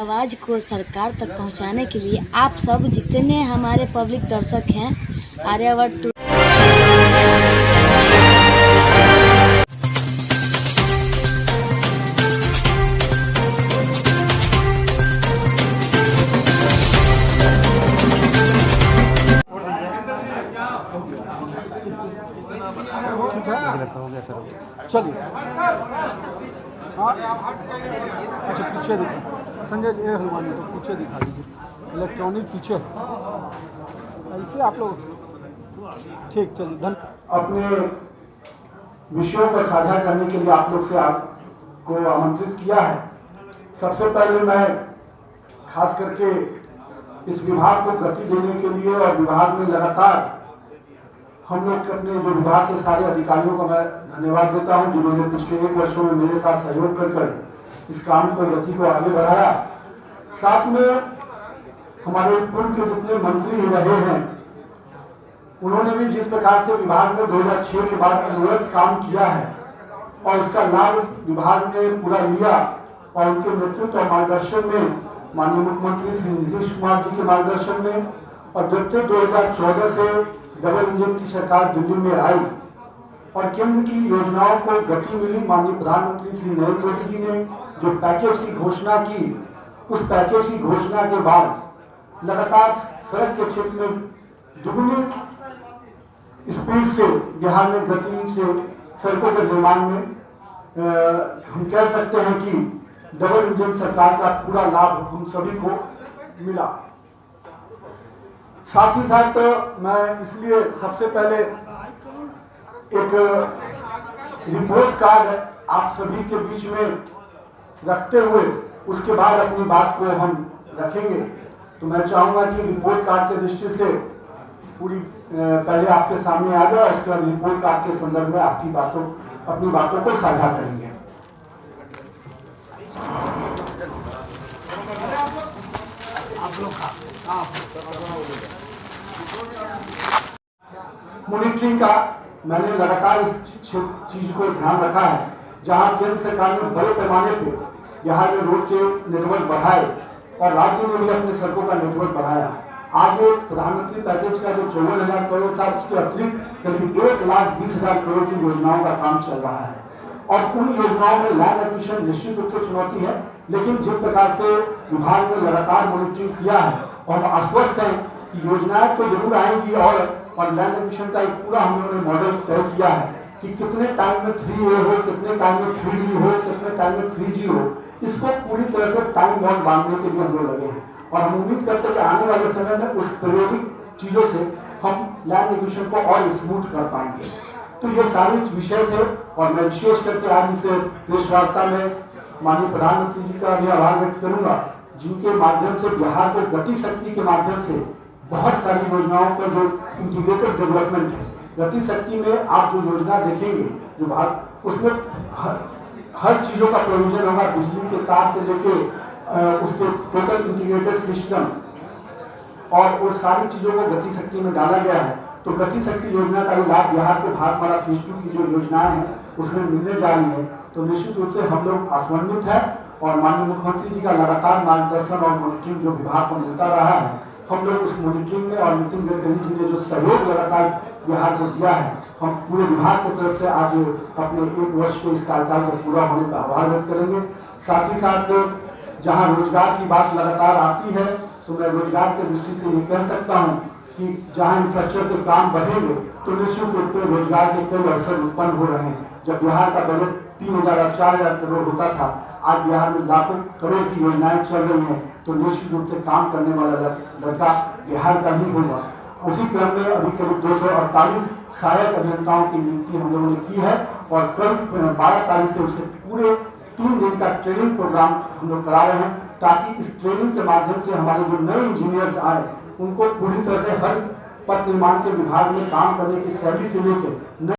आवाज़ को सरकार तक पहुंचाने के लिए आप सब जितने हमारे पब्लिक दर्शक हैं आर्यावर्त चलिए अच्छा पीछे देखिए संजय ए हलवानी तो पीछे दिखा दीजिए इलेक्ट्रॉनिक पीछे ऐसे आप लोग ठीक चलिए धन अपने विषयों को साझा करने के लिए आप लोग से आपको आमंत्रित किया है। सबसे पहले मैं खास करके इस विभाग को गति देने के लिए और विभाग में लगातार हम लोग अपने जो विभाग के सारे अधिकारियों को मैं धन्यवाद देता हूं जिन्होंने पिछले 1 वर्षों में मेरे साथ सहयोग कर इस काम को गति को आगे बढ़ाया। साथ में हमारे पूर्व के जितने मंत्री रहे हैं उन्होंने भी जिस प्रकार से विभाग में 2006 के बाद अनवरत काम किया है और उसका लाभ विभाग ने पूरा लिया और उनके नेतृत्व और मार्गदर्शन में माननीय मुख्यमंत्री श्री नीतीश कुमार जी के मार्गदर्शन में और जब से 2014 से डबल इंजन की सरकार दिल्ली में आई और केंद्र की योजनाओं को गति मिली। माननीय प्रधानमंत्री श्री नरेंद्र मोदी जी ने जो पैकेज की घोषणा की उस पैकेज की घोषणा के बाद लगातार सड़क के क्षेत्र में दुगनी स्पीड से बिहार में गति से सड़कों के निर्माण में हम कह सकते हैं कि डबल इंजन सरकार का पूरा लाभ हम सभी को मिला। साथ ही साथ मैं इसलिए सबसे पहले एक रिपोर्ट कार्ड आप सभी के बीच में रखते हुए उसके बाद अपनी बात को हम रखेंगे। तो मैं चाहूंगा कि रिपोर्ट कार्ड के दृष्टि से पूरी पहले आपके सामने आ जाए, उसके बाद रिपोर्ट कार्ड के संदर्भ में अपनी बातों को साझा करेंगे। मॉनिटरिंग का मैंने लगातार इस चीज को ध्यान रखा है। जहां केंद्र सरकार ने बड़े पैमाने पे बिहार में रोड के नेटवर्क बढ़ाए और राज्य में भी अपने सड़कों का नेटवर्क बढ़ाया। आगे प्रधानमंत्री पैकेज का जो 54,000 करोड़ था उसके अतिरिक्त करीब 1,20,000 करोड़ की योजनाओं का काम चल रहा है और उन योजनाओं में लैंड एक्विजिशन निश्चित रूप से चुनौती है, लेकिन जिस प्रकार से विभाग ने लगातार मॉनिटरिंग किया है और हम आश्वस्त हैं कि योजनाएं तो जरूर आएंगी और लैंड एक्विजिशन का एक पूरा हम लोगों ने मॉडल तय किया है कि कितने टाइम में 3A हो, कितने टाइम में 3D हो, कितने टाइम में 3G हो। इसको पूरी तरह से टाइम बॉन्ड बांधने के लिए हम लोग लगे हैं और हम उम्मीद करते हैं कि आने वाले समय में उस प्रायोगिक चीजों से हम लैंड एक्विजिशन को और स्मूथ कर पाएंगे। तो ये सारे विषय थे और मैं विशेष करके आज इस प्रेस वार्ता में माननीय प्रधानमंत्री जी का भी आभार व्यक्त करूंगा जिनके माध्यम से बिहार को गति शक्ति के माध्यम से बहुत सारी योजनाओं का जो इंटीग्रेटेड डेवलपमेंट है, गति शक्ति में आप जो योजना देखेंगे जो भारत उसमें हर चीजों का प्रोविजन होगा, बिजली के तार से लेके उसके टोटल इंटीग्रेटेड सिस्टम और वो सारी चीजों को गति शक्ति में डाला गया है। तो गति शक्ति योजना का भी लाभ बिहार को भारतमाला फेज 2 की जो योजनाएं हैं उसमें मिलने जा रही है। तो निश्चित रूप से हम लोग आश्वस्त हैं और माननीय मुख्यमंत्री जी का लगातार मार्गदर्शन और मॉनिटरिंग जो विभाग को मिलता रहा है, हम लोग उस मॉनिटरिंग में और नितिन गडकरी जी ने जो सहयोग लगातार बिहार को दिया है, हम पूरे विभाग की तरफ से आज अपने 1 वर्ष के इस कार्यकाल को पूरा होने का आभार व्यक्त करेंगे। साथ ही साथ जहां रोजगार की बात लगातार आती है तो मैं रोजगार के दृष्टि से ये कह सकता हूं कि जहां इंफ्रास्ट्रक्चर के काम बढ़ेंगे तो निश्चित रूप से रोजगार के कई अवसर उत्पन्न हो रहे हैं। जब बिहार का बजट 3,000 और 4,000 करोड़ होता था, आज बिहार में लाखों करोड़ की योजनाएं चल रही हैं, तो निश्चित रूप से काम करने वाला लड़का बिहार का ही होगा। उसी क्रम में अभी करीब 248 सहायक अभियंताओं की नियुक्ति हम लोगों ने की है और कल 12 तारीख से उसके पूरे 3 दिन का ट्रेनिंग प्रोग्राम हम लोग करा रहे हैं ताकि इस ट्रेनिंग के माध्यम से हमारे जो नए इंजीनियर्स आए उनको पूरी तरह से हर पथ निर्माण के विभाग में काम करने की शैली से लेकर